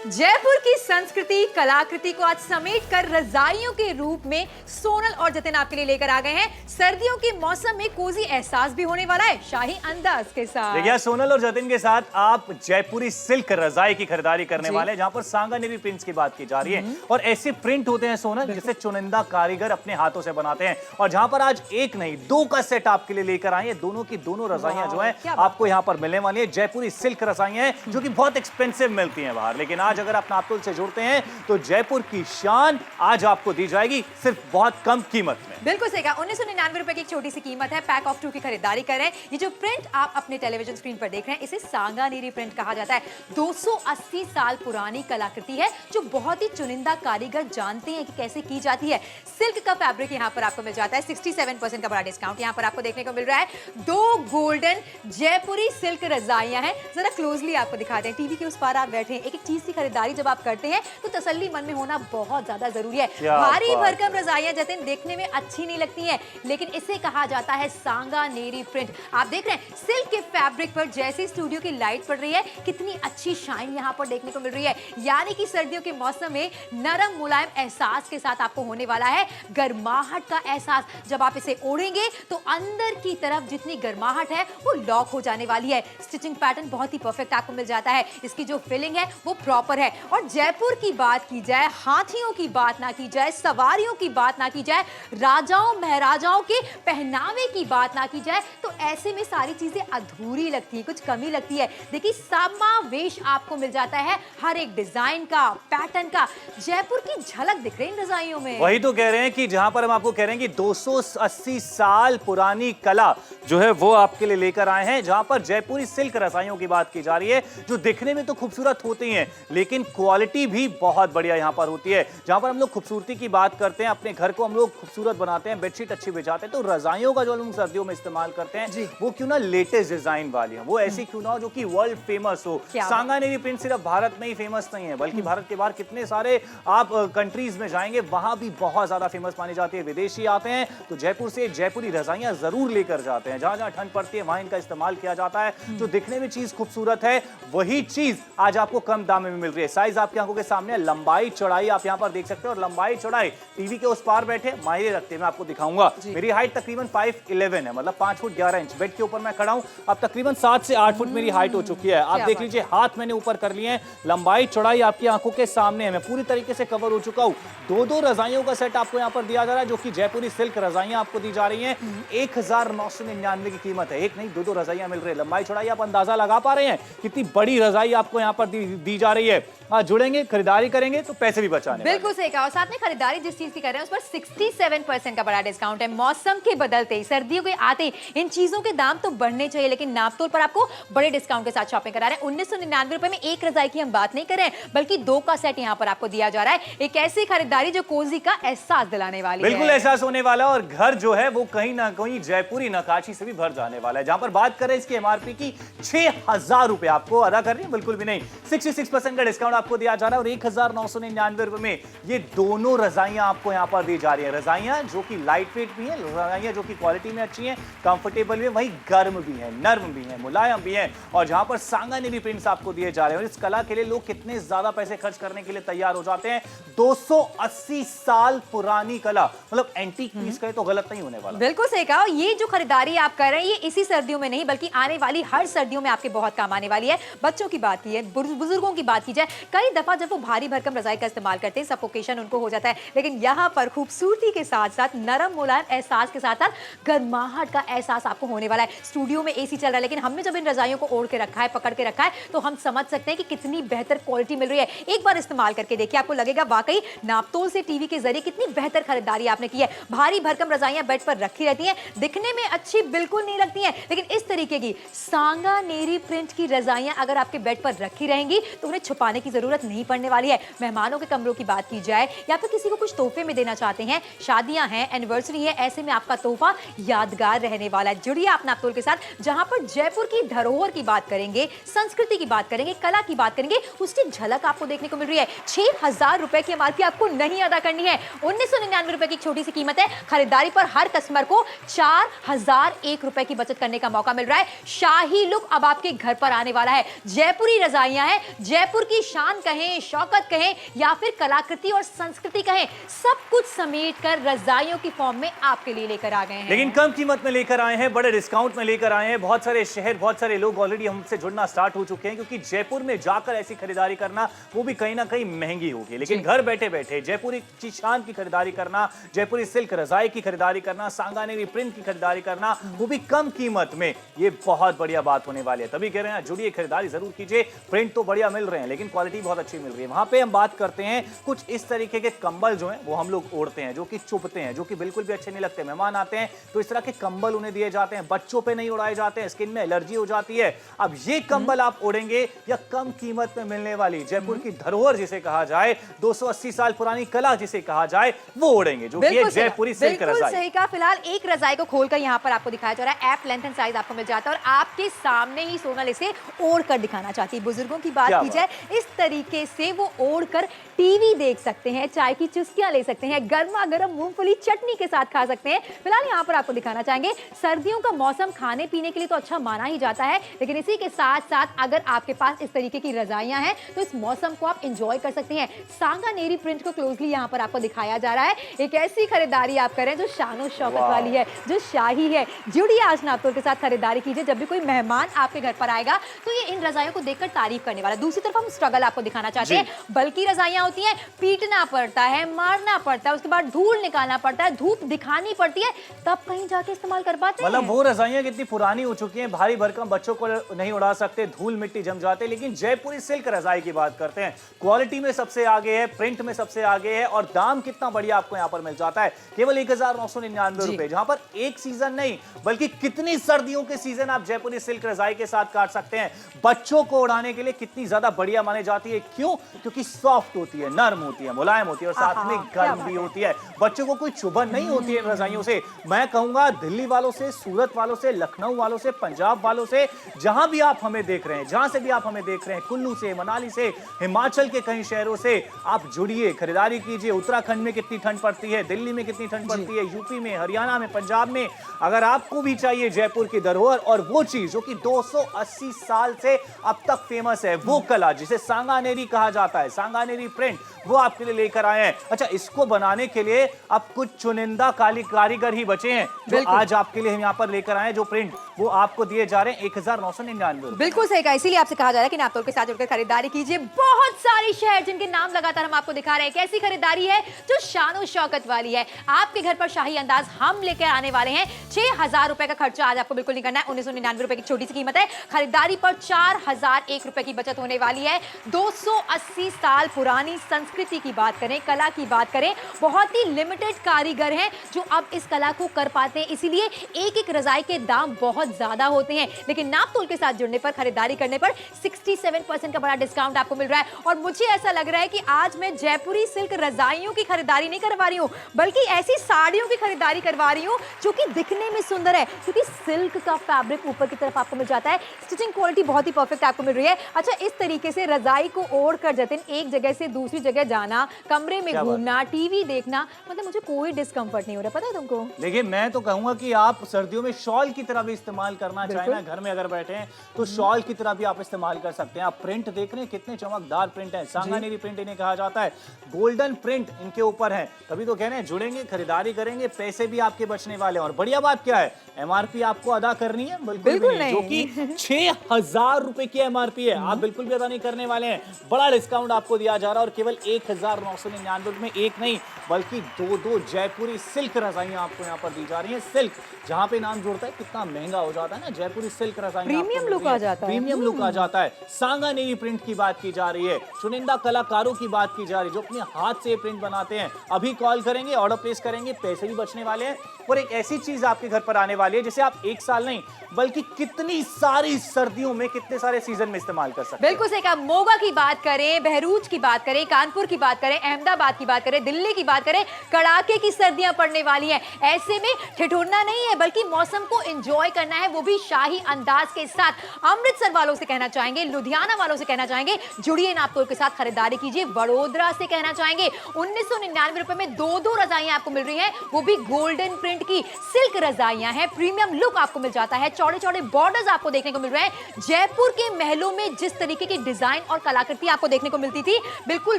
जयपुर की संस्कृति कलाकृति को आज समेट कर रजाइयों के रूप में सोनल और जतिन आपके लिए लेकर आ गए हैं। सर्दियों के मौसम में कोजी एहसास भी होने वाला है शाही अंदाज के साथ। देखिए सोनल और जतिन के साथ आप जयपुरी सिल्क रजाई की खरीदारी करने वाले हैं, जहां पर सांगानेरी प्रिंट्स की बात की जा रही है। और ऐसे प्रिंट होते हैं सोनल जिसे चुनिंदा कारीगर अपने हाथों से बनाते हैं। और जहां पर आज एक नहीं दो का सेट आपके लिए लेकर आए हैं। दोनों की दोनों रजाइयां जो है आपको यहाँ पर मिलने वाली है। जयपुरी सिल्क रजाइयां हैं जो कि बहुत एक्सपेंसिव मिलती हैं बाहर, लेकिन आज अगर आप नापतोल से जुड़ते हैं तो जयपुर की शान आज आपको दी जाएगी सिर्फ बहुत कम कीमत में। बिल्कुल सही कहा। 1999 रुपए की एक छोटी सी कीमत है। पैक ऑफ 2 की खरीदारी करें। ये जो प्रिंट आप अपने टेलीविजन स्क्रीन पर देख रहे हैं इसे सांगानेरी प्रिंट कहा जाता है। 280 साल पुरानी कलाकृति है जो बहुत ही चुनिंदा कारीगर जानते हैं कि कैसे की जाती है। सिल्क का फैब्रिक यहाँ पर आपको मिल जाता है। 67% का बड़ा डिस्काउंट यहाँ पर आपको देखने को मिल रहा है। 2 गोल्डन जयपुरी सिल्क रजाइयां हैं। जरा क्लोजली आपको दिखाते हैं। टीवी के उस पार आप बैठे हैं, एक एक चीज की खरीदारी जब आप करते हैं तो तसल्ली मन में होना बहुत ज्यादा जरूरी है। भारी भरकम रजाइयां जतिन देखने में अच्छी नहीं लगती हैं, लेकिन इसे कहा जाता है सांगानेरी प्रिंट। आप देख रहे हैं सिल्क के फैब्रिक पर जैसे स्टूडियो की लाइट पड़ रही है कितनी अच्छी शाइन यहाँ पर देखने को मिल रही है। यानी कि सर्दियों के मौसम में नरम मुलायम एहसास के साथ आपको होने वाला है गर्माहट का एहसास। जब आप इसे ओढ़ेंगे तो अंदर की तरफ जितनी गर्माहट है वो लॉक हो जाने वाली है। स्टिचिंग पैटर्न बहुत ही परफेक्ट आपको मिल जाता है। इसकी जो फिलिंग है वो प्रॉपर है। और जयपुर की बात की जाए, हाथियों की बात ना की जाए, सवारियों की बात ना की जाए, राजाओं महाराजाओं के पहनावे की बात ना की जाए, तो ऐसे में सारी चीजें अधूरी लगती है, कुछ कमी लगती है। देखिए समावेश आपको मिल जाता है हर एक डिजाइन का, पैटर्न का। जयपुर की झलक दिख रही है रजाइयों में। वही तो कह रहे हैं कि जहां पर हम आपको कह रहे हैं कि 280 साल पुरानी कला जो है वो आपके लिए लेकर आए हैं। जहां पर जयपुरी सिल्क रजाइयों की बात की जा रही है जो दिखने में तो खूबसूरत होती हैं लेकिन क्वालिटी भी बहुत बढ़िया यहां पर होती है। जहां पर हम लोग खूबसूरती की बात करते हैं, अपने घर को हम लोग खूबसूरत बनाते हैं, बेडशीट अच्छी बिछाते हैं, तो रजाइयों का जो हम सर्दियों में इस्तेमाल करते हैं वो क्यों ना लेटेस्ट डिजाइन वाली हो, वो ऐसी क्यों ना हो जो कि वर्ल्ड फेमस हो। सांगानेरी प्रिंट सिर्फ भारत में ही फेमस नहीं है बल्कि भारत के बाहर कितने सारे आप कंट्रीज में जाएंगे वहां भी बहुत ज्यादा फेमस मानी जाती है। विदेशी आते हैं तो जयपुर से जयपुरी रजाइयां जरूर लेकर जाते हैं। जहां जहां ठंड पड़ती है वहां इनका इस्तेमाल किया जाता है। जो दिखने में चीज खूबसूरत है वही चीज आज आपको कम दाम में मिल रही है। साइज आपकी आंखों के सामने, लंबाई चौड़ाई आप यहां पर देख सकते हैं। और लंबाई चौड़ाई टीवी के उस पार बैठे मायने रखते हैं। मैं आपको दिखाऊंगा। मेरी हाइट तकरीबन 5'11" है, मतलब 5 फुट 11 इंच। बेड के ऊपर मैं खड़ा हूं। अब तकरीबन 7 से 8 फुट मेरी हाइट हो चुकी है। आप देख लीजिए हाथ मैंने ऊपर कर लिए हैं। लंबाई चौड़ाई आपकी आंखों के सामने है। मैं पूरी तरीके से कवर हो चुका हूं। 2 रजाइयों का सेट आपको यहां पर दिया जा रहा है जो कि जयपुरी सिल्क रजाइयां आपको दी जा रही हैं। 1999 की कीमत है। एक नहीं 2 रजाइयां मिल रही है। लंबाई चौड़ाई आप अंदाजा लगा पा रहे हैं कितनी बड़ी रजाई आपको यहां पर दी जा रही है। आज जुड़ेंगे, खरीदारी करेंगे तो पैसे भी बचाने। बिल्कुल सही कहा। और साथ में खरीदारी जिस चीज की कर रहे हैं उस पर 67% का बड़ा डिस्काउंट है। मौसम के बदलते ही, सर्दियों के आते ही इन चीजों के दाम तो बढ़ने चाहिए, लेकिन नापतोल पर आपको बड़े डिस्काउंट के साथ शॉपिंग करा रहे हैं। 1999 रुपए में एक रजाई की हम बात नहीं कर रहे हैं बल्कि 2 का सेट यहाँ पर आपको दिया जा रहा है। एक ऐसी खरीदारी जो कोजी का एहसास दिलाने वाली है। बिल्कुल एहसास होने वाला और घर जो है वो कहीं ना कहीं जयपुरी नक्काशी से भी भर जाने वाला है। जहां पर बात करें इसकी एमआरपी की 6000 रुपए आपको अदा कर रही है, बिल्कुल भी नहीं। 66% का डिस्काउंट आपको दिया जा रहा है और 1999 रुपए में ये दोनों रजाइयां आपको यहां पर दी जा रही है। रजाइयां जो कि लाइट वेट भी है, रजाइयां जो कि क्वालिटी में अच्छी हैं, कंफर्टेबल भी है, वही गर्म भी है, नर्म भी है, मुलायम भी है। और जहां पर सांगानेरी प्रिंट्स आपको दिए जा रहे हैं। और इस कला के लिए लोग कितने ज्यादा पैसे खर्च करने के लिए तैयार हो जाते हैं। 280 साल पुरानी कला, मतलब एंटीक पीस कहे तो गलत नहीं होने वाला। बिल्कुल सही कहा। ये जो खरीदारी आप कर रहे हैं ये इसी सर्दियों में नहीं बल्कि आने वाली हर सर्दियों में आपके बहुत काम आने वाली है। बच्चों की बात की है, बुजुर्गों की बात की जाए, कई दफा जब वो भारी भरकम रजाई का इस्तेमाल करते हैं सफोकेशन उनको हो जाता है, लेकिन यहाँ पर खूबसूरती के साथ साथ नरम मुलायम एहसास के साथ साथ गर्माहट का एहसास आपको होने वाला है। स्टूडियो में एसी चल रहा है लेकिन हमने जब इन रजाइयों को ओढ़ के रखा है, पकड़ के रखा है, तो हम समझ सकते हैं कि कितनी बेहतर क्वालिटी मिल रही है। एक बार इस्तेमाल करके देखिए, आपको लगेगा वाकई नापतोल से टीवी के जरिए कितनी बेहतर खरीदारी आपने की है। भारी भरकम रजाइयां बेड पर रखी रहती हैं, दिखने में अच्छी बिल्कुल नहीं लगती हैं, लेकिन इस तरीके की सांगानेरी प्रिंट की रजाइयां अगर आपके बेड पर रखी रहेंगी तो उन्हें छुपाने की जरूरत नहीं पड़ने वाली है। मेहमानों के कमरों की बात की जाए या फिर किसी को कुछ तोहफे में देना चाहते हैं, शादियां हैं, एनिवर्सरी है, ऐसे में आपका तोहफा यादगार रहने वाला है। जुड़िए आप नापतोल के साथ, जहां पर जयपुर की धरोहर की बात करेंगे, संस्कृति की बात करेंगे, कला की बात करेंगे, उसकी झलक आपको देखने को मिल रही है। 6000 रुपए की एमआरपी आपको नहीं अदा करनी है। 1999 रुपए की छोटी सी कीमत है। खरीदारी पर हर कस्टमर को 4001 रुपए की बचत करने का मौका मिल रहा है। शाही लुक अब आपके घर पर आने वाला है। जयपुरी रजाइयां हैं, जयपुर की शान कहें, शौकत कहें या फिर कलाकृति और संस्कृति कहें, सब कुछ समेट कर रजाइयों की फॉर्म में आपके लिए लेकर आ गए हैं। लेकिन कम कीमत में लेकर आए हैं, बड़े डिस्काउंट में लेकर आए हैं। बहुत सारे शहर, बहुत सारे लोग ऑलरेडी हमसे जुड़ना स्टार्ट हो चुके हैं, क्योंकि जयपुर में जाकर ऐसी खरीदारी करना वो भी कहीं ना कहीं महंगी होगी। लेकिन घर बैठे बैठे जयपुरी की शान की खरीदारी करना, जयपुरी सिल्क रजाई की खरीदारी करना, सांगानेरी प्रिंट की खरीदारी करना, वो भी कम कीमत में, ये बहुत बढ़िया बात होने वाली है। तभी कह रहे हैं जुड़िए, खरीदारी जरूर कीजिए। प्रिंट तो बढ़िया मिल रहे हैं लेकिन क्वालिटी बहुत अच्छी मिल रही है। वहां पे हम बात करते हैं कुछ इस तरीके के कंबल जो हैं वो हम लोग ओढ़ते हैं, जो कि चुभते हैं, जो कि बिल्कुल भी अच्छे नहीं लगते। मेहमान आते हैं तो इस तरह के कंबल उन्हें दिए जाते हैं, बच्चों पे नहीं उड़ाए जाते हैं, स्किन में एलर्जी हो जाती है। अब ये कंबल आप ओढ़ेंगे या कम कीमत में मिलने वाली जयपुर की धरोहर जिसे कहा जाए, 280 साल पुरानी कला जिसे कहा जाए, वो ओढ़ेंगे, जो कि जयपुरी सिल्क रजाई। सही कहा। फिलहाल एक रजाई को खोलकर यहाँ पर आपको दिखाया जा रहा है। ऐप लेंथ एंड साइज आपको मिल जाता है और आपके सामने ही सोनल इसे ओढ़ कर दिखाना चाहती है। बुजुर्गों की बात की जाए, इस तरीके से वो ओढ़ कर टीवी देख सकते हैं, चाय की चुस्कियां ले सकते हैं, गर्मा गर्म मूंगफली चटनी के साथ खा सकते हैं। फिलहाल यहाँ पर आपको दिखाना चाहेंगे, सर्दियों का मौसम खाने पीने के लिए तो अच्छा माना ही जाता है, लेकिन इसी के साथ साथ अगर आपके पास इस तरीके की रजाइयां हैं तो इस मौसम को आप एंजॉय कर सकते हैं। सांगानेरी प्रिंट को क्लोजली यहाँ पर आपको दिखाया जा रहा है। एक ऐसी खरीदारी आप करें जो शानो शौकत वाली है, जो शाही है। जुड़िए आज नापतोल के साथ, खरीदारी कीजिए। जब भी कोई मेहमान आपके घर पर आएगा तो ये इन रजाइयों को देखकर तारीफ करने वाला। दूसरी तरफ हम स्ट्रगल आपको दिखाना चाहते हैं। बल्कि रजाइयां होती हैं, पीटना पड़ता है, मारना पड़ता है, उसके बाद धूल निकालना पड़ता है, धूप दिखानी पड़ती है, तब कहीं जाके इस्तेमाल कर पाते हैं। मतलब वो रजाइयां कितनी पुरानी हो चुकी हैं, भारी भरकम, बच्चों को नहीं उड़ा सकते, धूल मिट्टी जम जाते। लेकिन जयपुरी सिल्क रजाई की बात करते हैं, क्वालिटी में सबसे आगे है, प्रिंट में सबसे आगे है और दाम कितना बढ़िया आपको यहाँ पर मिल जाता है, केवल 1999 रुपए, जहां पर एक सीजन नहीं बल्कि कितनी सर्दियों के सीजन आप जयपुरी सिल्क रजाई के साथ काट सकते हैं। बच्चों को उड़ाने के लिए कितनी ज्यादा बढ़िया मानी जाती है। क्यों? क्योंकि सॉफ्ट होती है, नर्म होती है, मुलायम होती है और साथ में गर्म भी होती है। बच्चों को कोई चुभन नहीं होती है रजाइयों से। मैं कहूंगा दिल्ली वालों से, सूरत वालों से, लखनऊ वालों से, पंजाब वालों से, जहां भी आप हमें देख रहे हैं, जहां से भी आप हमें देख रहे हैं, कुल्लू से, मनाली से, हिमाचल के कई शहरों से, आप जुड़िए, खरीदारी कीजिए। उत्तराखंड में कितनी ठंड पड़ती है, दिल्ली में कितनी ठंड पड़ती है, यूपी में, हरियाणा में, पंजाब में। अगर आपको भी चाहिए जयपुर की धरोहर और वो चीज जो कि 280 साल से अब तक फेमस है, वो कला जिसे सांगानेरी कहा जाता है, सांगानेरी प्रिंट, वो आपके लिए लेकर आए हैं। अच्छा, इसको बनाने के लिए अब कुछ चुनिंदा कारीगर ही बचे हैं जो आज आपके लिए हम यहाँ पर लेकर आए, जो प्रिंट वो आपको दिए जा रहे हैं 1999। बिल्कुल सही कहा। इसीलिए आपसे कहा जा रहा है कि नापतोल के साथ जुड़कर खरीदारी कीजिए। बहुत सारे शहर जिनके नाम लगातार हम आपको दिखा रहे हैं, कैसी खरीदारी है जो शानो शौकत वाली है। आपके घर पर शाही अंदाज हम लेकर आने वाले हैं। 6000 रुपए का खर्चा आज आपको बिल्कुल नहीं करना है। 1999 रुपए की छोटी सी कीमत है। खरीदारी पर 4001 रुपए की बचत होने वाली है। 280 साल पुरानी संस्कृति की बात करें, कला की बात करें, बहुत ही लिमिटेड कारीगर हैं जो अब इस कला को कर पाते हैं। इसीलिए एक एक रजाई के दाम बहुत ज्यादा होते हैं, लेकिन नापतोल के साथ जुड़ने पर, खरीदारी करने पर 67% का बड़ा डिस्काउंट आपको मिल रहा है। और मुझे ऐसा लग रहा है कि आज मैं जयपुरी सिल्क रजाइयों की खरीदारी नहीं करवा रही हूं, बल्कि ऐसी साड़ियों की खरीदारी करवा रही हूं जो कि दिखने में सुंदर है, क्योंकि सिल्क का फैब्रिक ऊपर की तरफ आपको मिल जाता है। स्टिचिंग क्वालिटी बहुत ही परफेक्ट आपको मिल रही है। अच्छा, इस तरीके से रजाई को ओढ़कर जतिन एक जगह से दूसरी जगह जाना, कमरे में घूमना, टीवी देखना, मतलब मुझे कोई डिस्कम्फर्ट नहीं हो रहा, पता है तुमको। देखिए, मैं तो कहूंगा कि आप सर्दियों में शॉल की तरह भी इस्तेमाल करना चाहें ना, घर में अगर बैठे हैं तो शॉल की तरह भी आप इस्तेमाल कर सकते हैं। आप प्रिंट देख रहे हैं, कितने चमकदार प्रिंट है, सांगानेरी प्रिंट इन्हें कहा जाता है, गोल्डन प्रिंट इनके ऊपर है। तभी तो कह रहे हैं जुड़ेंगे, खरीदारी करेंगे, पैसे भी आपके बचने वाले हैं। और बढ़िया बात क्या है, एमआरपी आपको अदा करनी है बिल्कुल भी नहीं, जो कि 6000 रुपए की एमआरपी है, आप बिल्कुल भी अदा नहीं करने वाले हैं। बड़ा डिस्काउंट आपको दिया जा रहा है और केवल 1999 में एक नहीं बल्कि दो जयपुरी सिल्क रजाइयां आपको यहाँ पर दी जा रही हैं। सिल्क जहां पे नाम जुड़ता है कितना महंगा हो जाता है ना, जयपुरी सिल्क रजाइयां, प्रीमियम लुक आ जाता है, प्रीमियम लुक आ जाता है। सांगानेरी प्रिंट की बात की जा रही है, चुनिंदा कलाकारों की बात की जा रही है जो अपने हाथ से प्रिंट बनाते हैं। अभी कॉल करेंगे, ऑर्डर प्लेस करेंगे, पैसे भी बचने वाले हैं और एक ऐसी चीज आपके घर पर आने वाली है जिसे आप एक साल नहीं बल्कि कितनी सारी सर्दियों में, कितने सारे सीजन में इस्तेमाल कर सकते हैं। बिल्कुल सही कहा। मोगा की बात करें, बहरूच की बात करें, कानपुर की बात करें, अहमदाबाद की बात करें, दिल्ली की बात करें, कड़ाके की सर्दियां पड़ने वाली हैं। ऐसे में ठिठुरना नहीं है बल्कि मौसम को एंजॉय करना करना है, वो भी शाही अंदाज के साथ। अमृतसर वालों से कहना चाहेंगे, लुधियाना वालों से कहना चाहेंगे, जुड़िए नापतोल के साथ खरीदारी कीजिए। वडोदरा से कहना चाहेंगे 1999 रुपए में दो रजाइयां आपको मिल रही हैं, वो भी गोल्डन प्रिंट की सिल्क रजाइयां हैं। प्रीमियम लुक आपको मिल जाता है, चौड़े चौड़े बॉर्डर्स आपको देखने को मिल रहे हैं। जयपुर के महलों में जिस तरीके की डिजाइन और कलाकृति आपको देखने को मिलती थी, बिल्कुल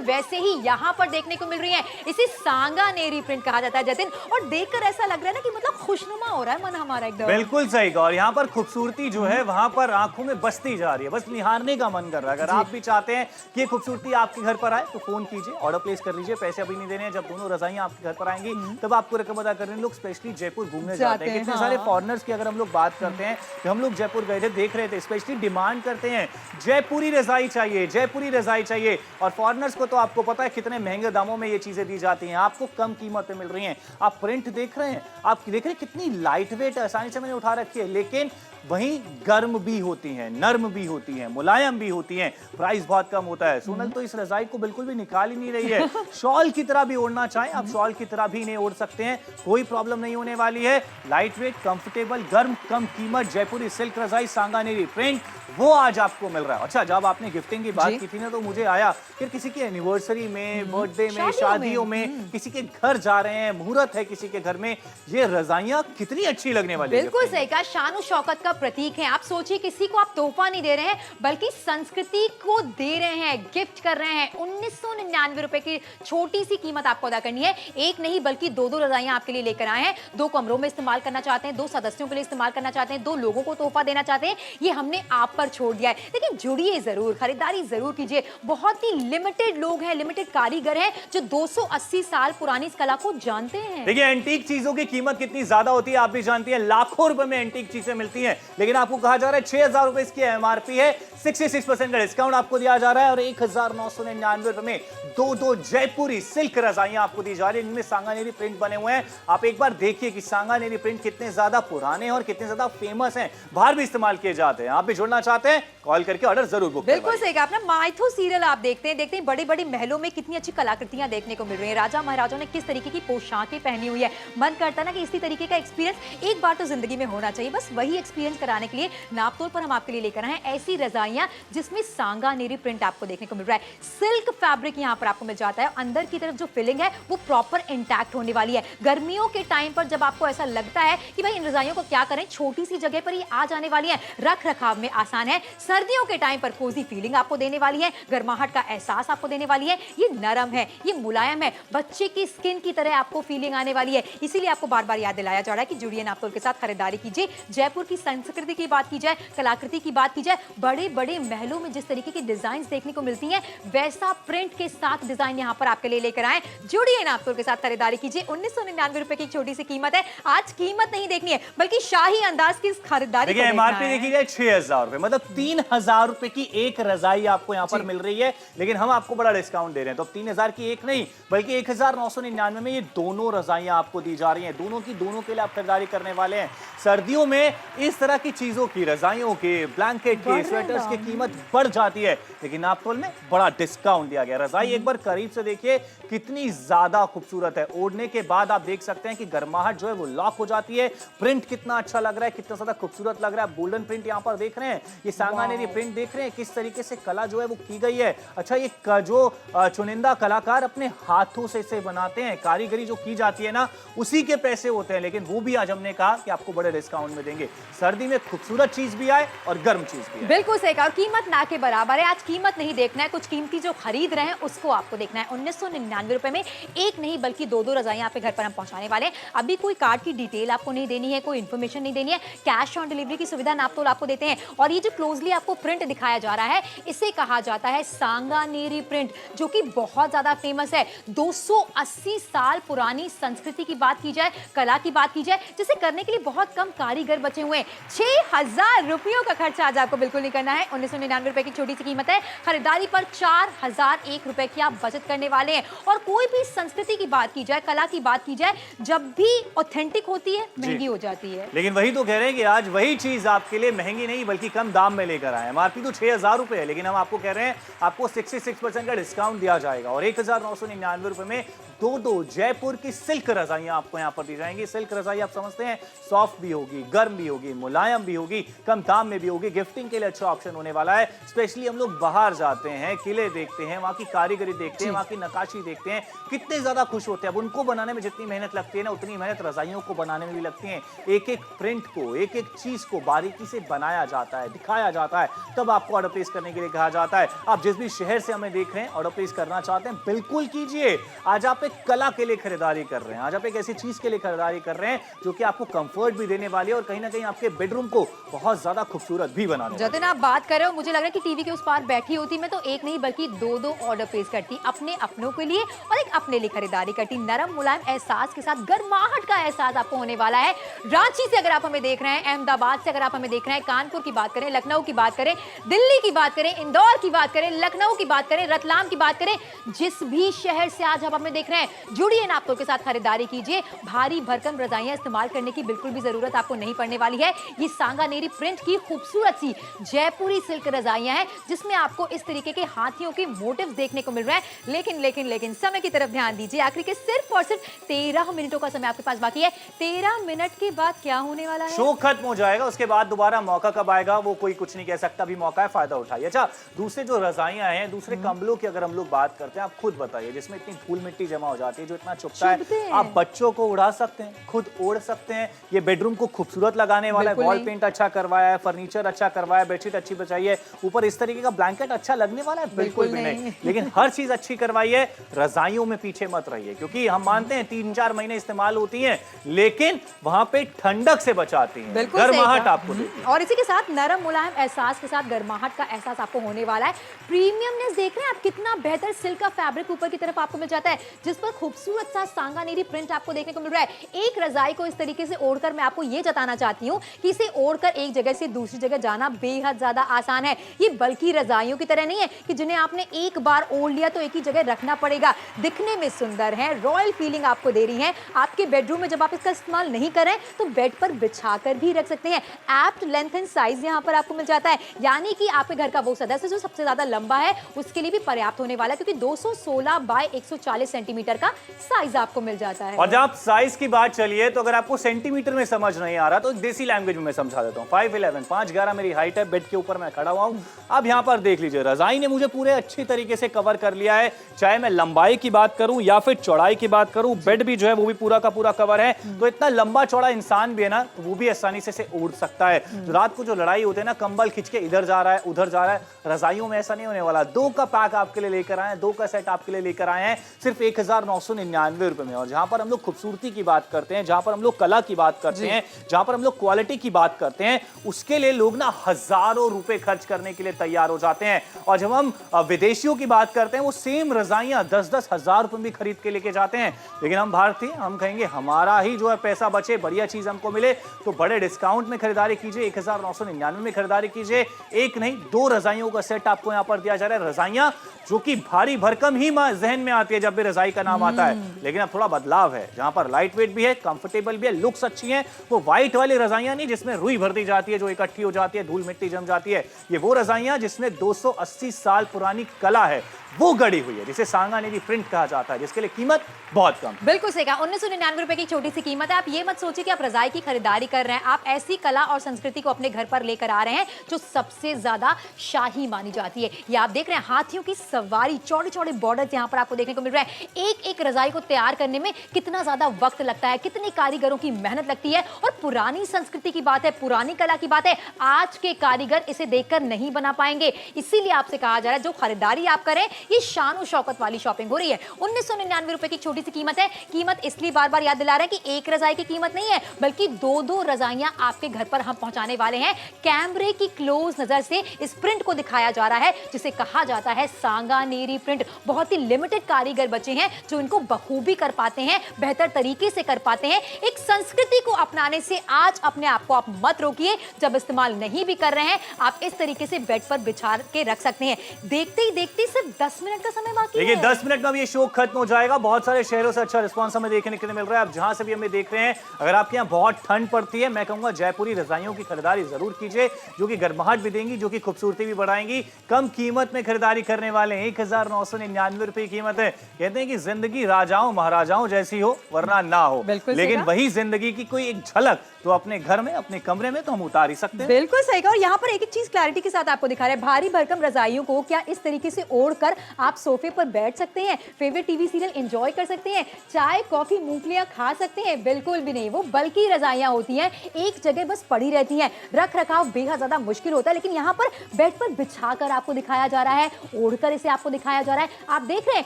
वैसे ही यहां पर देखने को मिल रही है। इसे सांगानेरी प्रिंट कहा जाता है जतिन, और देखकर ऐसा लग रहा है ना कि मतलब खुशनुमा हो रहा है मन हमारा एकदम। बिल्कुल सही कहा। और यहाँ पर खूबसूरती जो है वहां पर आंखों में बसती जा रही है, बस निहारने का मन कर रहा है। अगर आप भी चाहते हैं कि ये खूबसूरती आपके घर पर आए तो फोन कीजिए, ऑर्डर प्लेस कर लीजिए। पैसे अभी नहीं देने हैं, जब दोनों रजाइयां आपके घर पर आएंगी तब आपको रकम अदा करने। लोग स्पेशली जयपुर घूमने जाते हैं, कितने सारे फॉरेनर्स की अगर हम लोग बात करते हैं कि हम लोग जयपुर गए थे, देख रहे थे, स्पेशली डिमांड करते हैं जयपुरी रजाई चाहिए, जयपुरी रजाई चाहिए। और फॉरेनर्स को तो आपको पता है कितने महंगे दामों में ये चीजें दी जाती हैं, आपको कम कीमत पे मिल रही हैं। आप प्रिंट देख रहे हैं, आप देख रहे हैं कितनी लाइट वेट आसानी से मैंने उठा रखी है, लेकिन वहीं गर्म भी होती हैं, नर्म भी होती हैं, मुलायम भी होती हैं। प्राइस बहुत कम होता है। सोनल तो इस रजाई को बिल्कुल भी निकाल ही नहीं रही है। शॉल की तरह भी ओढ़ना चाहें आप शॉल की तरह भी इन्हें ओढ़ सकते हैं, कोई प्रॉब्लम नहीं होने वाली है। लाइट वेट, कंफर्टेबल, गर्म, कम कीमत जयपुरी सिल्क रजाई सांगानेरी प्रिंट, वो आज आपको मिल रहा है। अच्छा, जब आपने गिफ्टिंग की बात की थी ना, तो मुझे आया फिर किसी की एनिवर्सरी में, बर्थडे में, शादियों में, किसी के घर जा रहे हैं, मुहूर्त है किसी के घर में, ये रजाइयां कितनी अच्छी लगने वाली है। बिल्कुल सही कहा, शान शौकत का प्रतीक है। आप सोचिए, किसी को आप तोहफा नहीं दे रहे हैं बल्कि संस्कृति को दे रहे हैं, गिफ्ट कर रहे हैं। 1999 रुपए की छोटी सी कीमत आपको अदा करनी है। एक नहीं बल्कि दो रजाइयां आपके लिए लेकर आए हैं। 2 कमरों में इस्तेमाल करना चाहते हैं, 2 सदस्यों के लिए इस्तेमाल करना चाहते हैं, 2 लोगों को तोहफा देना चाहते हैं, ये हमने आप पर छोड़ दिया है। लेकिन जुड़िए जरूर, खरीदारी जरूर कीजिए। बहुत ही लिमिटेड लोग हैं, लिमिटेड कारीगर हैं जो 280 साल पुरानी इस कला को जानते हैं। देखिए, एंटीक चीजों की कीमत कितनी ज्यादा होती है आप भी जानती हैं, लाखों रुपए में एंटीक चीजें मिलती हैं, लेकिन आपको कहा जा रहा है 6000 रुपए इसकी एमआरपी है, 66% का डिस्काउंट आपको दिया जा रहा है और 1999 रुपए में दो जयपुरी सिल्क रजाइयां आपको दी जा रही है। इनमें सांगानेरी प्रिंट बने हुए हैं। आप एक बार देखिए कि सांगानेरी प्रिंट कितने ज्यादा पुराने हैं और कितने ज्यादा फेमस हैं, बाहर भी इस्तेमाल किए जाते हैं। आप भी जुड़ना चाहते हैं, कॉल करके ऑर्डर जरूर बुक बिल्कुल सही कहा आपने। माइथो सीरियल आप देखते हैं बड़े बड़े महलों में कितनी अच्छी कलाकृतियां देखने को मिल रही हैं। राजा महाराजाओं ने किस तरीके की पोशाकें पहनी हुई है। मन करता है ना कि इसी तरीके का एक्सपीरियंस एक बार तो जिंदगी में होना चाहिए। बस वही एक्सपीरियंस कराने के लिए नापतोल पर हम आपके लिए लेकर आए हैं ऐसी रजाइयां जिसमें सांगानेरी प्रिंट आपको देखने को मिल रहा है। सिल्क फैब्रिक यहां पर आपको मिल जाता है। अंदर की तरफ जो फिलिंग है वो प्रॉपर इंटैक्ट होने वाली है। गर्मियों के टाइम पर जब आपको ऐसा लगता है कि भाई इन रजाइयों को क्या करें, छोटी सी जगह पर ही आ जाने वाली है, रख रखाव में आसान है। सर्दियों के टाइम पर कोजी फीलिंग आपको देने वाली है, गर्माहट का एहसास आपको देने वाली है। ये नरम है, ये मुलायम है, बच्चे की स्किन की तरह आपको फीलिंग आने वाली है। इसीलिए आपको बार बार याद दिलाया जा रहा है कि जुड़िए नापतोल के साथ खरीदारी कीजिए। जयपुर की संस्कृति की बात की जाए, कलाकृति की बात की जाए, बड़े बड़े महलों में जिस तरीके की डिजाइन देखने को मिलती हैं, वैसा प्रिंट के साथ डिजाइन यहां पर आपके लिए लेकर आए। जुड़िए नापतोल के साथ खरीदारी कीजिए। 1999 रुपए की एक छोटी सी कीमत है। आज कीमत नहीं देखनी है बल्कि शाही अंदाज की खरीदारी। देखिए, एमआरपी देखी जाए 6000 रुपए, मतलब 3000 रुपए की एक रजाई आपको यहां पर मिल रही है, लेकिन हम आपको बड़ा डिस्काउंट दे रहे हैं। तो 3000 की एक नहीं बल्कि 1999 में ये दोनों रजाइयां आपको दी जा रही हैं। दोनों के लिए आप खरीदारी करने वाले हैं। सर्दियों में इस तरह की चीजों की, रजाइयों के, ब्लैंकेट के, स्वेटर्स की कीमत बढ़ जाती है, लेकिन नापतोल में बड़ा डिस्काउंट दिया गया। रजाई एक बार करीब से देखिए कितनी ज्यादा खूबसूरत है। ओढ़ने के बाद आप देख सकते हैं कि गर्माहट जो है वो लॉक हो जाती है। प्रिंट कितना अच्छा लग रहा है, कितना ज्यादा खूबसूरत लग रहा है। गोल्डन प्रिंट यहाँ पर देख रहे हैं, ये सांगानेरी प्रिंट देख रहे हैं, किस तरीके से कला जो है वो की गई है। अच्छा, ये जो चुनिंदा कलाकार अपने हाथों से इसे बनाते हैं, कारीगरी जो की जाती है ना, उसी के पैसे होते हैं, लेकिन वो भी आज हमने कहा कि आपको बड़े डिस्काउंट में देंगे। सर्दी में खूबसूरत चीज भी आए और गर्म चीज भी आए। बिल्कुल सही कहा, और कीमत ना के बराबर है। आज कीमत नहीं देखना है, कुछ कीमती जो खरीद रहे हैं उसको आपको देखना है। 1999 रुपए में एक नहीं बल्कि दो रजाइयां आपके घर पर हम पहुंचाने वाले हैं। अभी कोई कार्ड की डिटेल आपको नहीं देनी है, कोई इंफॉर्मेशन नहीं देनी है, कैश ऑन डिलीवरी की सुविधा नापतोल आपको देते हैं। और ये जो क्लोजली आपको प्रिंट दिखाया जा रहा है, इसे कहा जाता है सांगानेरी प्रिंट, जो कि बहुत ज्यादा फेमस है। 280 साल पुरानी संस्कृति की बात की जाए, कला की बात की जाए, जिसे करने के लिए बहुत कम कारीगर बचे हुए हैं। 6000 रुपयों का खर्चा आज आपको बिल्कुल नहीं करना है। 1999 रुपए की छोटी सी कीमत है। खरीदारी पर 4001 रुपए की आप बचत करने वाले हैं। और कोई भी संस्कृति की बात की जाए, कला की बात की जाए, जब भी ऑथेंटिक होती है महंगी हो जाती है। लेकिन वही तो कह रहे हैं कि आज वही चीज आपके लिए महंगी नहीं बल्कि कम दाम में लेकर आए। एमआरपी तो 6000 रुपए है, लेकिन हम आपको कह रहे हैं आपको 66% का डिस्काउंट दिया जाएगा और 1999 रुपए में दो जयपुर की सिल्क रजाइयां आपको यहां पर दी जाएंगी। सिल्क रजाई आप समझते हैं, सॉफ्ट भी होगी, गर्म भी होगी, मुलायम भी होगी, कम दाम में भी होगी, गिफ्टिंग के लिए अच्छा ऑप्शन होने वाला है। स्पेशली हम लोग बाहर जाते हैं, किले देखते हैं, वहां की कारीगरी देखते हैं, वहां की नक्काशी देखते हैं, कितने ज्यादा खुश होते हैं। अब उनको बनाने में जितनी मेहनत लगती है ना, उतनी मेहनत रजाइयों को बनाने में भी लगती है। एक एक प्रिंट को, एक एक चीज को बारीकी से बनाया जाता है, दिखाया जाता है, तब आपको ऑर्डर प्लेस करने के लिए कहा जाता है। आप जिस भी शहर से हमें देख रहे हैं, ऑर्डर प्लेस करना चाहते हैं, बिल्कुल कीजिए। आज आप एक कला के लिए खरीदारी कर रहे हैं, आज आप एक ऐसी चीज के लिए खरीदारी कर रहे हैं जो कि आपको कंफर्ट भी देने वाली है और कहीं ना कहीं आपके बेडरूम को बहुत ज्यादा खूबसूरत भी बनाने वाली है। जतिन, आप बात कर रहे हो, मुझे लग रहा है कि टीवी के उस पार बैठी होती मैं तो एक नहीं बल्कि दो ऑर्डर प्लेस करती, अपने अपनों के लिए और एक अपने लिए खरीदारी करती। नरम मुलायम एहसास के साथ गर्माहट का एहसास आपको होने वाला है। रांची से अगर आप हमें देख रहे हैं, अहमदाबाद से अगर आप हमें देख रहे हैं, कानपुर की बात करें, लखनऊ की बात करें, दिल्ली की बात करें, इंदौर की बात करें, लखनऊ की बात करें, रतलाम की बात करें, जिस भी शहर से आज आप हमें देख रहे हैं, जुड़िए नाप्तों के साथ खरीदारी कीजिए। भारी भरकम रजाइयां इस्तेमाल करने की बिल्कुल भी जरूरत आपको नहीं पड़ने वाली है। ये सांगानेरी प्रिंट की खूबसूरत सी जयपुरी सिल्क रजाइयां हैं जिसमें आपको इस तरीके के हाथियों के मोटिव्स देखने को मिल रहा है। लेकिन समय की तरफ ध्यान दीजिए। आखिर के सिर्फ और सिर्फ 13 मिनटों का समय आपके पास बाकी है। 13 मिनट के बाद क्या होने वाला है? शो खत्म हो जाएगा, उसके बाद दोबारा मौका कब आएगा वो कोई कुछ नहीं कह सकता। अभी मौका है, फायदा उठाइए। अच्छा, दूसरे जो रजाइयां हैं, दूसरे कंबलों की अगर हम लोग बात करते हैं, आप खुद बताइए, जिसमें इतनी धूल मिट्टी जमा हो जाती है, जो इतना चुभता है, आप बच्चों को उड़ा सकते हैं, खुद ओढ़ सकते हैं। ये बेडरूम को खूबसूरत लगाने वाला है, वॉल पेंट अच्छा करवाया है, फर्नीचर अच्छा करवाया, बेडशीट अच्छी बिछाई है, ऊपर इस तरीके का ब्लैंकेट अच्छा लगने वाला है, बिल्कुल भी नहीं। लेकिन हर चीज अच्छी करवाई है। रजाइयों में पीछे मत रहिए, क्योंकि हम मानते हैं 3-4 महीने इस्तेमाल होती हैं, लेकिन वहां पे ठंडक से बचाती हैं, गर्माहट आपको देती हैं। और इसी के साथ नरम मुलायम एहसास के साथ गर्माहट का एहसास आपको होने वाला है। प्रीमियमनेस देख रहे हैं आप, कितना बेहतर सिल्क का फैब्रिक ऊपर की तरफ आपको मिल जाता है, जिस पर खूबसूरत सा सांगानेरी प्रिंट आपको देखने को मिल रहा है। एक रजाई को इस तरीके से ओढ़कर मैं आपको ये जताना चाहती हूँ कि इसे ओढ़कर एक जगह से दूसरी जगह जाना बेहद ज्यादा आसान है। ये बल्कि रजाइयों की तरह नहीं है कि जिन्हें आपने एक बार ओढ़ लिया तो एक ही जगह रखना पड़ेगा। दिखने में सुंदर है, रॉयल फीलिंग आपको दे रही है। आपके बेडरूम में जब आप इसका इस्तेमाल नहीं करें तो बेड पर बिछाकर भी रख सकते हैं। एप्ट लेंथ एंड साइज यहाँ पर आपको मिल जाता है, यानी कि आपके घर का वो सदस्य जो सबसे ज्यादा लंबा है उसके लिए भी पर्याप्त होने वाला है, क्योंकि 216 बाय 140 सेंटीमीटर का साइज आपको मिल जाता है। और जब आप साइज की बात चलिए, तो अगर आपको सेंटीमीटर में समझ नहीं आ रहा तो देसी लैंग्वेज में मैं समझा देता हूँ। 5'11", 5'11" मेरी हाइट है, बेड के ऊपर मैं खड़ा हुआ हूँ। अब यहाँ पर देख लीजिए, रजाई ने मुझे पूरे अच्छी तरीके से कवर कर लिया है, चाहे मैं लंबाई की बात करूं या फिर चौड़ाई की बात करूं। बेड भी जो है वो भी पूरा का पूरा कवर है, तो इतना लंबा चौड़ा इंसान भी है ना, तो वो भी आसानी से ओढ़ सकता है। तो रात को जो लड़ाई होती है ना, कंबल खिंच के इधर जा रहा है उधर जा रहा है, रजाइयों में ऐसा नहीं होने वाला। 2 का पैक आपके लिए लेकर आए हैं, 2 का सेट आपके लिए लेकर आए हैं सिर्फ 1999 रुपए में। और जहां पर हम लोग खूबसूरती की बात करते हैं, जहां पर हम लोग कला की बात करते हैं, जहां पर हम लोग क्वालिटी की बात करते हैं, उसके लिए लोग ना हजारों रुपए खर्च करने के लिए तैयार हो जाते हैं। और जब हम विदेशियों की बात करते हैं, वो सेम रजाइयां 10-10 हजार रुपए भी खरीद के लेके जाते हैं। लेकिन हम भारतीय, हम कहेंगे हमारा ही जो है पैसा बचे, बढ़िया चीज हमको मिले, तो बड़े डिस्काउंट में खरीदारी कीजिए। 1999 में खरीदारी कीजिए। एक नहीं, 2 रजाइयों का सेट आपको यहां पर दिया जा रहा है। रजाइयां जो कि भारी भरकम ही जहन में आती है जब भी रजाई का नाम आता है, लेकिन अब थोड़ा बदलाव है, जहां पर लाइट वेट भी है, कंफर्टेबल भी है, लुक्स अच्छी है। वो व्हाइट वाली रजाइयां नहीं जिसमें रुई भर दी जाती है, जो इकट्ठी हो जाती है, धूल मिट्टी जम जाती है। ये वो रजाइयां जिसमें 280 साल पुरानी कला है, वो गड़ी हुई है, जिसे सांगानेरी प्रिंट कहा जाता है, जिसके लिए कीमत बहुत कम। बिल्कुल सही कहा, 1999 रुपए की छोटी सी कीमत है। आप ये मत सोचिए कि आप रजाई की खरीदारी कर रहे हैं, आप ऐसी कला और संस्कृति को अपने घर पर लेकर आ रहे हैं जो सबसे ज्यादा शाही मानी जाती है। ये आप देख रहे हैं, हाथियों की सवारी, चौड़े चौड़े बॉर्डर्स यहाँ पर आपको देखने को मिल रहा है। एक एक रजाई को तैयार करने में कितना ज्यादा वक्त लगता है, कितने कारीगरों की मेहनत लगती है। और पुरानी संस्कृति की बात है, पुरानी कला की बात है, आज के कारीगर इसे देखकर नहीं बना पाएंगे। इसीलिए आपसे कहा जा रहा है, जो खरीदारी आप करें, ये शान शौकत वाली शॉपिंग हो रही है। 1999 रुपए की छोटी सी कीमत है। कीमत इसलिए बार बार याद दिला रहे हैं कि एक रजाई की कीमत नहीं है, बल्कि 2-2 रजाइयां आपके घर पर हम पहुंचाने वाले हैं। कैमरे की क्लोज नजर से इस प्रिंट को दिखाया जा रहा है, जिसे कहा जाता है सांगानेरी प्रिंट। बहुत ही लिमिटेड कारीगर बचे हैं जो इनको बखूबी कर पाते हैं, बेहतर तरीके से कर पाते हैं। एक संस्कृति को अपनाने से आज अपने आप को आप मत रोकिए। जब इस्तेमाल नहीं भी कर रहे हैं, आप इस तरीके से बेड पर बिछा के रख सकते हैं। देखते ही देखते सिर्फ 10 मिनट का समय बाकी है। देखिए 10 मिनट में अब ये शो खत्म हो जाएगा। बहुत सारे शहरों से अच्छा रिस्पांस हमें देखने के लिए मिल रहा है। आप जहां से भी हमें देख रहे हैं, अगर आपके यहाँ बहुत ठंड पड़ती है, मैं कहूंगा जयपुरी रजाइयों की खरीदारी जरूर कीजिए, जो कि गर्माहट भी देंगी, जो कि खूबसूरती भी बढ़ाएंगी। कम कीमत में खरीदारी करने वाले 1999 रुपए की कीमत है। कहते हैं कि जिंदगी राजाओं महाराजाओं जैसी हो, वरना ना हो, लेकिन वही जिंदगी की कोई एक झलक तो अपने घर में अपने कमरे में तो हम उतार ही सकते हैं। बिल्कुल सही कहा। और यहाँ पर एक चीज क्लैरिटी के साथ आपको दिखा रहे हैं, भारी भरकम रजाइयों को क्या इस तरीके से ओढ़कर आप सोफे पर बैठ सकते हैं, फेवरेट टीवी सीरियल एंजॉय कर सकते हैं, चाय कॉफी मूंगफलियां खा सकते हैं? बिल्कुल भी नहीं। वो बल्कि रजाइयां होती हैं, एक जगह बस पड़ी रहती हैं, रख रखाव बेहद ज्यादा मुश्किल होता है, लेकिन यहाँ पर बेड पर बिछाकर आपको दिखाया जा रहा है, ओढ़कर इसे आपको दिखाया जा रहा है। आप देख रहे हैं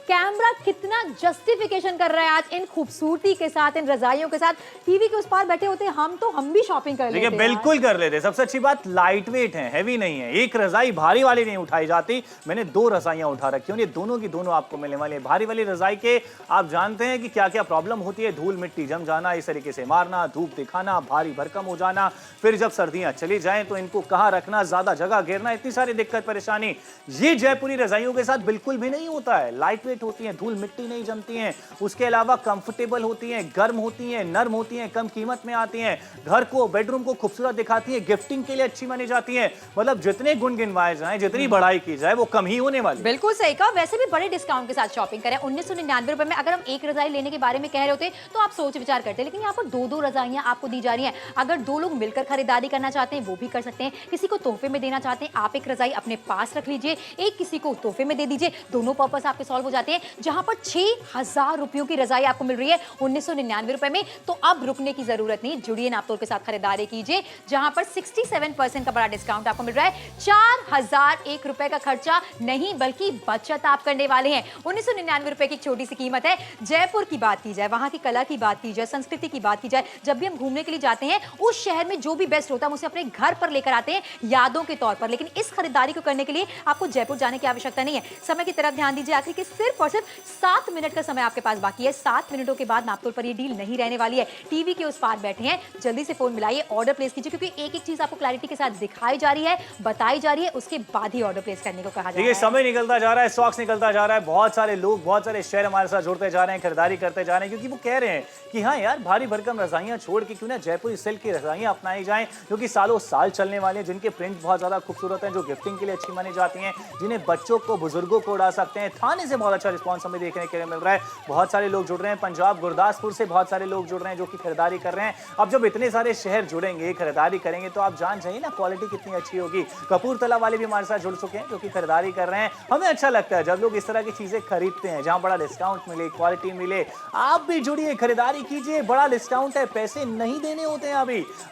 कैमरा कितना जस्टिफिकेशन कर रहा है आज इन खूबसूरती के साथ, इन रजाइयों के साथ। टीवी के उस पार बैठे होते हम भी शॉपिंग कर लेते हैं। बिल्कुल कर लेते। सबसे अच्छी बात लाइट वेट है, हैवी नहीं है। एक रजाई भारी वाली नहीं उठाई जाती। मैंने 2 रजाइयां उठा रखी हूं, ये दोनों की दोनों आपको मिलने वाली है। भारी वाली रजाई के आप जानते हैं कि क्या क्या प्रॉब्लम होती है, धूल मिट्टी जम जाना, इस तरीके से मारना, धूप दिखाना, भारी भरकम हो जाना, फिर जब सर्दियां चली जाएं तो इनको कहां रखना, ज्यादा जगह घेरना, इतनी सारी दिक्कत परेशानी। ये जयपुरी रजाइयों के साथ बिल्कुल भी नहीं होता है। लाइट वेट होती है, धूल मिट्टी नहीं जमती है, उसके अलावा कंफर्टेबल होती है, गर्म होती है, नर्म होती है, कम कीमत में आती है, घर को बेडरूम को खूबसूरत दिखाती है, गिफ्टिंग के लिए अच्छी मानी जाती है। मतलब जितने गुण गिनवाए जाएं, जितनी बढ़ाई की जाए वो कम ही होने वाली। बिल्कुल सही कहा। वैसे भी बड़े डिस्काउंट के साथ शॉपिंग करें। 1999 रुपए में अगर हम एक रजाई लेने के बारे में कह रहे होते तो आप सोच विचार करते, लेकिन यहाँ पर 2-2 रजाइयां आपको दी जा रही हैं। अगर 2 लोग मिलकर खरीदारी करना चाहते हैं वो भी कर सकते हैं, किसी को तोहफे में देना चाहते हैं आप एक रजाई अपने पास रख लीजिए, एक किसी को तोहफे में दे दीजिए, दोनों पर्पस आपके सॉल्व हो जाते हैं। जहां पर 6000 रुपयों की रजाई आपको मिल रही है 1999 रुपए में, तो अब रुकने की जरूरत नहीं, जुड़िए नापतोल के साथ खरीदारी कीजिए, जहां पर 67% का बड़ा डिस्काउंट आपको मिल रहा है। 4001 रुपए का खर्चा नहीं बल्कि बचत आप करने वाले हैं। 1999 रुपए की छोटी सी कीमत है। जयपुर की बात की जाए, वहां की कला की बात की जाए, संस्कृति की बात की जाए, जब भी हम घूमने के लिए जाते हैं उस शहर में जो भी बेस्ट होता है हम उसे अपने घर पर लेकर आते हैं यादों के तौर पर। लेकिन इस खरीदारी को करने के लिए आपको जयपुर जाने की आवश्यकता नहीं है। समय की तरफ ध्यान दीजिए आखिर कि सिर्फ और सिर्फ 7 मिनट का समय आपके पास बाकी है। 7 मिनटों के बाद नापतोल पर ये डील नहीं रहने वाली है। टीवी के उस पार बैठे हैं, जल्दी से फोन मिलाइए, ऑर्डर प्लेस कीजिए, क्योंकि एक एक चीज आपको क्लैरिटी के साथ दिखाई जा रही है, बताई जा रही है, उसके बाद ही ऑर्डर प्लेस करने को कहा जा रहा है। समय निकलता जा रहा है, स्टॉक्स निकलता जा रहा है, बहुत सारे लोग, बहुत सारे शहर हमारे साथ जुड़ते जा रहे हैं, खरीदारी करते जा रहे हैं, क्योंकि वो कह रहे हैं कि हाँ यार भारी भरकम रजाइयां छोड़ के क्यों ना जयपुरी सिल्क की रजाइयां अपनाई जाएं, जो कि सालों साल चलने वाली हैं, जिनके प्रिंट बहुत ज्यादा खूबसूरत हैं, जो गिफ्टिंग के लिए अच्छी मानी जाती हैं, जिन्हें बच्चों को बुजुर्गों को उड़ा सकते हैं। थाने से बहुत अच्छा रिस्पॉन्स हमें देखने के लिए मिल रहा है, बहुत सारे लोग जुड़ रहे हैं, पंजाब गुरदासपुर से बहुत सारे लोग जुड़ रहे हैं जो कि खरीदारी कर रहे हैं। अब जब इतने सारे शहर जुड़ेंगे, खरीदारी करेंगे, तो आप जान जाइए ना क्वालिटी कितनी अच्छी होगी। कपूरथला वाले भी हमारे साथ जुड़ चुके हैं जो कि खरीदारी कर रहे हैं। हमें अच्छा लगता है जब लोग इस तरह की चीजें खरीदते हैं जहां बड़ा डिस्काउंट मिले, क्वालिटी मिले। आप भी जुड़िए, खरीदारी कीजिए, बड़ा डिस्काउंट है, पैसे नहीं देने होते हैं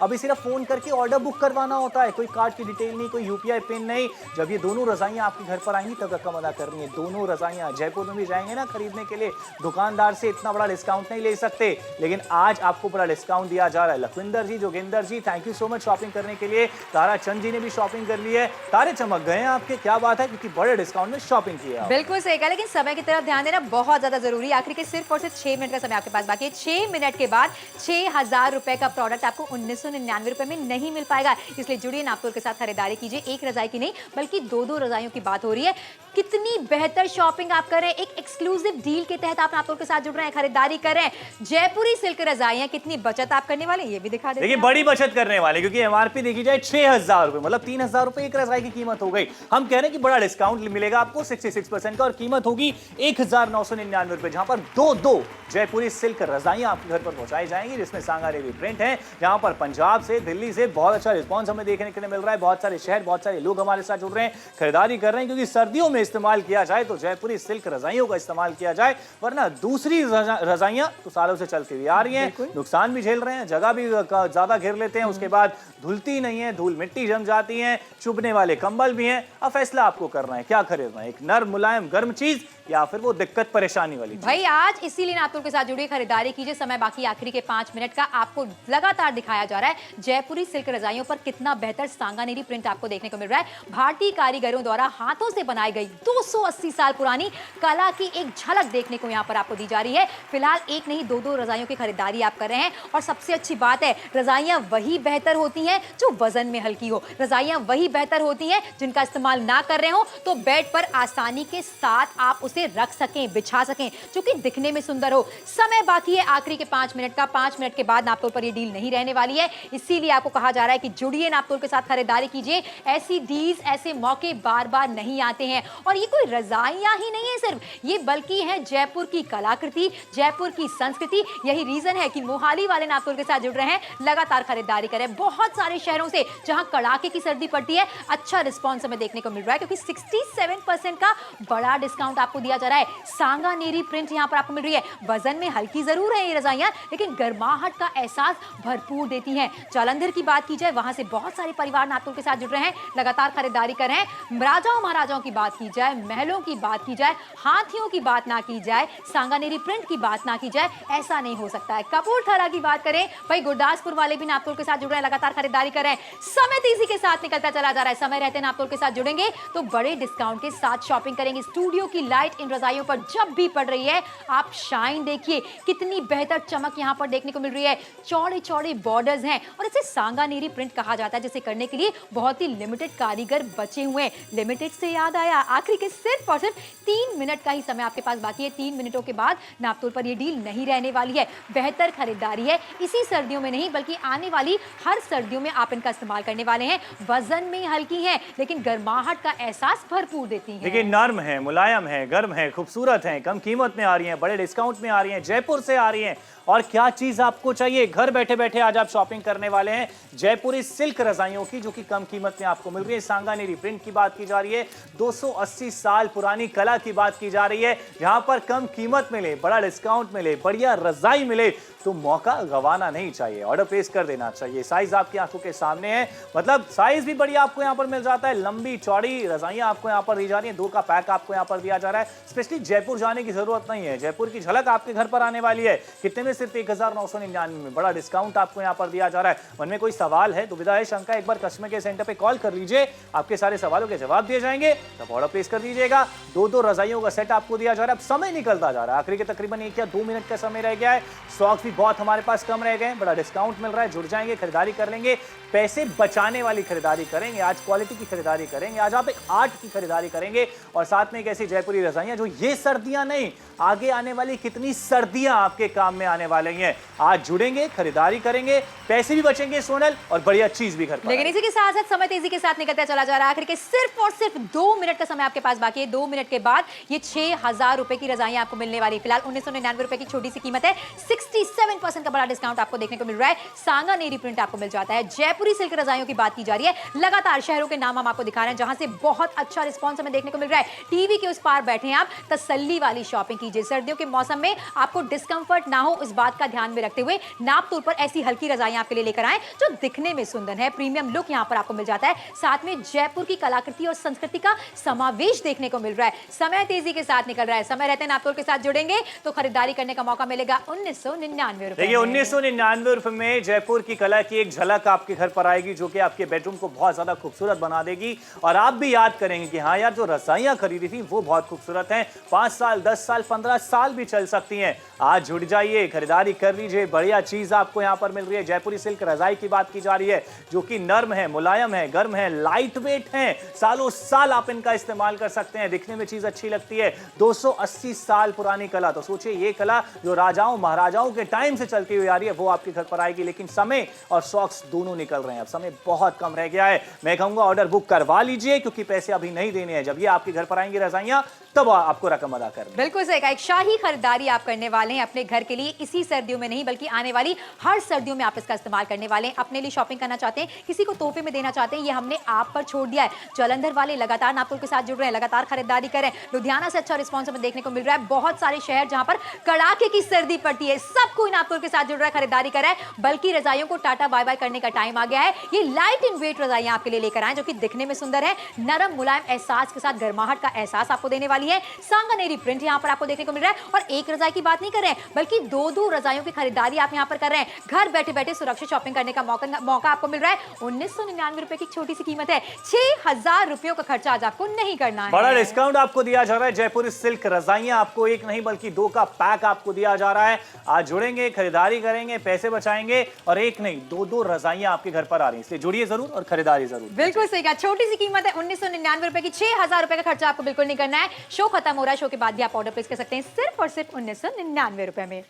अभी सिर्फ फोन करके ऑर्डर बुक करवाना होता है, कोई कार्ड की डिटेल नहीं, कोई यूपीआई पिन नहीं। जब ये दोनों रजाइयां आपके घर पर आएंगी तब रकम अदा करनी है। दोनों रजाइयां जयपुर में भी जाएंगे ना खरीदने के लिए, दुकानदार से इतना बड़ा डिस्काउंट नहीं ले सकते, लेकिन आज आपको बड़ा डिस्काउंट दिया जा रहा है। Lakhvinder ji, Joginder ji, thank you so much shopping करने के लिए। तारा चंद जी ने भी शॉपिंग कर ली है, तारे चमक गए हैं आपके, क्या बात है, क्योंकि बड़े डिस्काउंट में शॉपिंग की है। बिल्कुल सही कहा, लेकिन समय की तरफ ध्यान देना बहुत ज्यादा जरूरी है। आखिर के सिर्फ और सिर्फ 6 मिनट का समय आपके पास बाकी है। 6 मिनट के बाद 6000 रुपए का प्रोडक्ट आपको 1999 रुपए में नहीं मिल पाएगा, इसलिए जुड़िए नापतोल के साथ खरीदारी कीजिए। एक रजाई की नहीं बल्कि 2-2 रजाइयों की बात हो रही है। कितनी बेहतर शॉपिंग आप कर रहे हैं, एक एक्सक्लूसिव डील के तहत आप नापतोल के साथ जुड़ रहे हैं, खरीदारी कर रहे हैं। जयपुरी सिल्क रजाइयां, कितनी बचत आप करने वाले ये भी दिखा देते हैं। देखिए बड़ी बचत करने वाले, क्योंकि एमआरपी देखी जाए 6000 रुपए, मतलब 3000 रुपए एक रजाई की कीमत हो गई। हम कह रहे हैं कि बड़ा डिस्काउंट मिलेगा आपको 66% का, और कीमत होगी 1999 रुपए, जहां पर 2 जयपुरी सिल्क रजाइयां आपके घर पर पहुंचाई जाएंगी, जिसमें सांगानेरी प्रिंट है। जहां पर पंजाब से, दिल्ली से बहुत अच्छा रिस्पॉन्स हमें देखने के लिए मिल रहा है। बहुत सारे शहर, बहुत सारे लोग हमारे साथ जुड़ रहे हैं, खरीदारी कर रहे हैं, क्योंकि सर्दियों में इस्तेमाल किया जाए तो जयपुरी सिल्क रजाइयों का इस्तेमाल किया जाए, वरना दूसरी रजाइयां तो सालों से चलती हुई आ रही हैं, नुकसान भी झेल रहे हैं, जगह भी ज्यादा घेर लेते हैं, उसके बाद धुलती नहीं है, धूल मिट्टी जम जाती है, चुभने वाले कंबल भी हैं। अब फैसला आपको करना है, क्या खरीदना है, एक नर्म मुलायम गर्म चीज या फिर वो दिक्कत परेशानी वाली चीज। भाई आज इसीलिए नापतोल के साथ जुड़िए, खरीदारी कीजिए। समय बाकी आखिरी के 5 मिनट का, आपको लगातार दिखाया जा रहा है जयपुरी सिल्क रजाइयों पर कितना बेहतर सांगानेरी प्रिंट आपको देखने को मिल रहा है। भारतीय कारीगरों द्वारा हाथों से बनाई गई 280 साल पुरानी कला की एक झलक देखने को यहाँ पर आपको दी जा रही है। फिलहाल एक नहीं 2-2 रजाइयों की खरीदारी आप कर रहे हैं, और सबसे अच्छी बात है रजाइयां वही बेहतर होती हैं जो वजन में हल्की हो, रजाइयां वही बेहतर होती हैं जिनका इस्तेमाल ना कर रहे हो तो बेड पर आसानी के साथ आप उसे इसे रख सकें, बिछा सकें, जो कि दिखने में सुंदर हो। समय बाकी है आखिरी के 5 मिनट का। 5 मिनट के बाद नापतोल पर ये डील नहीं रहने वाली है, इसीलिए आपको कहा जा रहा है कि जुड़िए नापतोल के साथ, खरीदारी कीजिए। ऐसी डील्स, ऐसे मौके बार बार नहीं आते हैं। और ये कोई रजाइयां ही नहीं है सिर्फ, ये बल्कि है जयपुर की कलाकृति, जयपुर की संस्कृति। यही रीजन है कि मोहाली वाले नापतोल के साथ जुड़ रहे हैं, लगातार खरीदारी करें। बहुत सारे शहरों से जहां कड़ाके की सर्दी पड़ती है, अच्छा रिस्पॉन्स हमें देखने को मिल रहा है, क्योंकि 67% का बड़ा डिस्काउंट आपको दिया जा रहा है। सांगानेरी प्रिंट यहां पर आपको मिल रही है। वजन में हल्की जरूर है ये रजाइयां, लेकिन गर्माहट का एहसास भरपूर देती हैं। जालंधर की बात की जाए, वहां से बहुत सारे परिवार नापतोल के साथ जुड़ रहे हैं, लगातार खरीदारी कर रहे हैं। राजाओं महाराजाओं की बात की जाए, महलों की बात की जाए, हाथियों की बात ना की जाए, सांगानेरी प्रिंट की बात ना की जाए, ऐसा नहीं हो सकता है। कपूरथला की बात करें, भाई गुरदासपुर वाले भी नापतोल के साथ जुड़ रहे हैं, लगातार खरीदारी कर रहे हैं। समय तेजी के साथ निकलता चला जा रहा है। समय रहते नापतोल के साथ जुड़ेंगे तो बड़े डिस्काउंट के साथ शॉपिंग करेंगे। स्टूडियो की लाइट इन रजाइयों पर जब भी पड़ रही है, आप शाइन देखिए, कितनी बेहतर चमक यहां पर देखने को मिल रही है। चौड़े चौड़े बॉर्डर्स हैं और इसे सांगानेरी प्रिंट कहा जाता है, जिसे करने के लिए बहुत ही लिमिटेड कारीगर बचे हुए हैं। लिमिटेड से याद आया, आखिरी के सिर्फ और सिर्फ 3 मिनट का ही समय आपके पास बाकी है। 3 मिनटों के बाद नापतोल पर यह डील नहीं रहने वाली है। बेहतर खरीदारी है, इसी सर्दियों में नहीं बल्कि आने वाली हर सर्दियों में आप इनका इस्तेमाल करने वाले हैं। वजन में हल्की है, लेकिन गर्माहट का एहसास भरपूर देती है। देखिए, नर्म है, मुलायम है, गर्म है, खूबसूरत है, कम कीमत में आ रही है, बड़े डिस्काउंट में आ रही है, जयपुर से आ रही है। और क्या चीज आपको चाहिए, घर बैठे बैठे आज आप शॉपिंग करने वाले हैं जयपुरी सिल्क रजाइयों की, जो कि कम कीमत में आपको मिल रही है। सांगानेरी प्रिंट की बात की जा रही है, 280 साल पुरानी कला की बात की जा रही है। यहां पर कम कीमत मिले, बड़ा डिस्काउंट मिले, बढ़िया रजाई मिले, तो मौका गंवाना नहीं चाहिए, ऑर्डर प्लेस कर देना चाहिए। साइज आपकी आंखों के सामने है, मतलब साइज भी बढ़िया आपको यहां पर मिल जाता है। लंबी चौड़ी रजाइयां आपको यहां पर दी जा रही है, 2 का पैक आपको यहां पर दिया जा रहा है। स्पेशली जयपुर जाने की जरूरत नहीं है, जयपुर की झलक आपके घर पर आने वाली है। कितने में? सिर्फ 1999 में। बड़ा डिस्काउंट आपको यहां पर दिया जा रहा है। मन में कोई सवाल है, दुविधा है, शंका, एक बार कस्टमर केयर सेंटर पे कॉल कर लीजिए, आपके सारे सवालों के जवाब दिए जाएंगे, तब ऑर्डर प्लेस कर दीजिएगा। 2 रजाइयों का सेट आपको दिया जा रहा है। अब समय निकलता जा रहा है, आखिरी के तकरीबन 1 या 2 मिनट का समय रह गया है। स्टॉक भी बहुत हमारे पास कम रह गए, बड़ा डिस्काउंट मिल रहा है। जुड़ जाएंगे, खरीदारी कर लेंगे, पैसे बचाने वाली खरीदारी करेंगे। आज क्वालिटी की खरीदारी करेंगे, आज आप एक आर्ट की खरीदारी करेंगे, और साथ में एक ऐसी जयपुरी रजाइयां जो ये सर्दियां नहीं, आगे आने वाली कितनी सर्दियां आपके काम में आने वाली हैं। आज जुड़ेंगे, खरीदारी करेंगे, पैसे भी बचेंगे सोनल, और बढ़िया चीज भी घर पर। लेकिन इसी के साथ साथ समय तेजी के साथ निकलता चला जा रहा है। आखिर के सिर्फ और सिर्फ 2 मिनट का समय आपके पास बाकी है। 2 मिनट के बाद ये 6000 रुपए की रजाइयां आपको मिलने वाली। फिलहाल 1999 रुपए की छोटी सी कीमत है, 67% का बड़ा डिस्काउंट आपको देखने को मिल रहा है। सांगानेरी प्रिंट आपको मिल जाता है। जयपुरी सिल्क रजाइयों की बात की जा रही है। लगातार शहरों के नाम हम आपको दिखा रहे हैं जहां से बहुत अच्छा रिस्पॉन्स हमें देखने को मिल रहा है। टीवी के उस पार बैठे हैं आप, तसल्ली वाली शॉपिंग कीजिए। सर्दियों के मौसम में आपको डिस्कंफर्ट ना हो, इस बात का ध्यान में रखते हुए नापतोल पर ऐसी हल्की रजाइयां आपके लिए लेकर आए जो दिखने में सुंदर है। प्रीमियम लुक यहां पर आपको मिल जाता है, साथ में जयपुर की कलाकृति और संस्कृति का समावेश देखने को मिल रहा है। समय तेजी के साथ निकल रहा है। समय रहते नापतोल के साथ जुड़ेंगे तो खरीदारी करने का मौका मिलेगा 1999 रुपए। देखिए, 1999 रुपए में जयपुर की कला की एक झलक आपके घर पर आएगी, जो कि आपके बेडरूम को बहुत ज्यादा खूबसूरत बना देगी। और आप भी याद करेंगे कि हाँ यार, जो रजाइयां खरीदी थी वो बहुत खूबसूरत हैं, 5 साल, 10 साल, 15 साल भी चल सकती हैं। आज जुड़ जाइए, खरीदारी कर लीजिए, बढ़िया चीज आपको यहां पर मिल रही है। जयपुरी सिल्क रजाई की बात की जा रही है, जो कि नर्म है, मुलायम है, गर्म है, लाइट वेट है, सालों साल आप इनका इस्तेमाल कर सकते हैं। दिखने में चीज अच्छी लगती है। 280 साल पुरानी कला, तो सोचिए ये कला जो राजाओं महाराजाओं के टाइम से चलती हुई आ रही है, वो आपके घर पर आएगी। लेकिन समय और शौक्स दोनों निकल रहे हैं, अब समय बहुत कम रह गया है। मैं कहूंगा ऑर्डर बुक करवा लीजिए, क्योंकि पैसे अभी नहीं देने हैं। जब ये आपके घर पर आएंगी रजाइयां, तब आपको रकम अदा करनी। बिल्कुल सही कहा, एक शाही खरीदारी आप करने वाले हैं अपने घर के लिए। इसी सर्दियों में नहीं बल्कि आने वाली हर सर्दियों में आप इसका इस्तेमाल करने वाले हैं। अपने लिए शॉपिंग करना चाहते हैं, किसी को तोहफे में देना चाहते हैं, ये हमने आप पर छोड़ दिया है। जालंधर वाले लगातार नापतोल के साथ जुड़ रहे हैं, लगातार खरीदारी करें। लुधियाना से अच्छा रिस्पॉन्स हमें देखने को मिल रहा है। बहुत सारे शहर जहां पर कड़ाके की सर्दी पड़ती है, सब कोई नापतोल के साथ जुड़ रहा है, खरीदारी कर रहा है। बल्कि रजाइयों को टाटा बाय बाय करने का टाइम आ गया है। ये लाइट इन वेट रजाइयां आपके लिए लेकर आए, जो कि दिखने में सुंदर है, नरम मुलायम एहसास के साथ गर्माहट का एहसास आपको देने वाली है। सांगानेरी प्रिंट यहां पर आपको देखने को मिल रहा है। और एक रजाई की बात नहीं कर रहे हैं, बल्कि 2 रजाइयों की खरीदारी आप यहां पर कर रहे हैं। घर बैठे बैठे सुरक्षित शॉपिंग करने का मौका आपको मिल रहा है। 1999 रुपए की छोटी सी कीमत है, 6000 रुपयों का खर्चा आज आपको नहीं करना है। बड़ा डिस्काउंट आपको दिया जा रहा है। जयपुरी सिल्क रजाइयां आपको एक नहीं बल्कि 2 का पैक आपको दिया जा रहा है। आज जुड़ेंगे, खरीदारी करेंगे, पैसे बचाएंगे, और एक नहीं 2 रजाइयां आपके घर पर आ रही हैं। इसलिए जुड़िए जरूर और खरीदारी जरूर। बिल्कुल सही कहा, छोटी सी कीमत है 1999 रुपए की, 6000 रुपए का खर्चा आपको बिल्कुल नहीं करना है। शो खत्म हो रहा है, शो के बाद भी आप ऑर्डर प्लेस कर सकते हैं सिर्फ और सिर्फ 1999 रुपए में।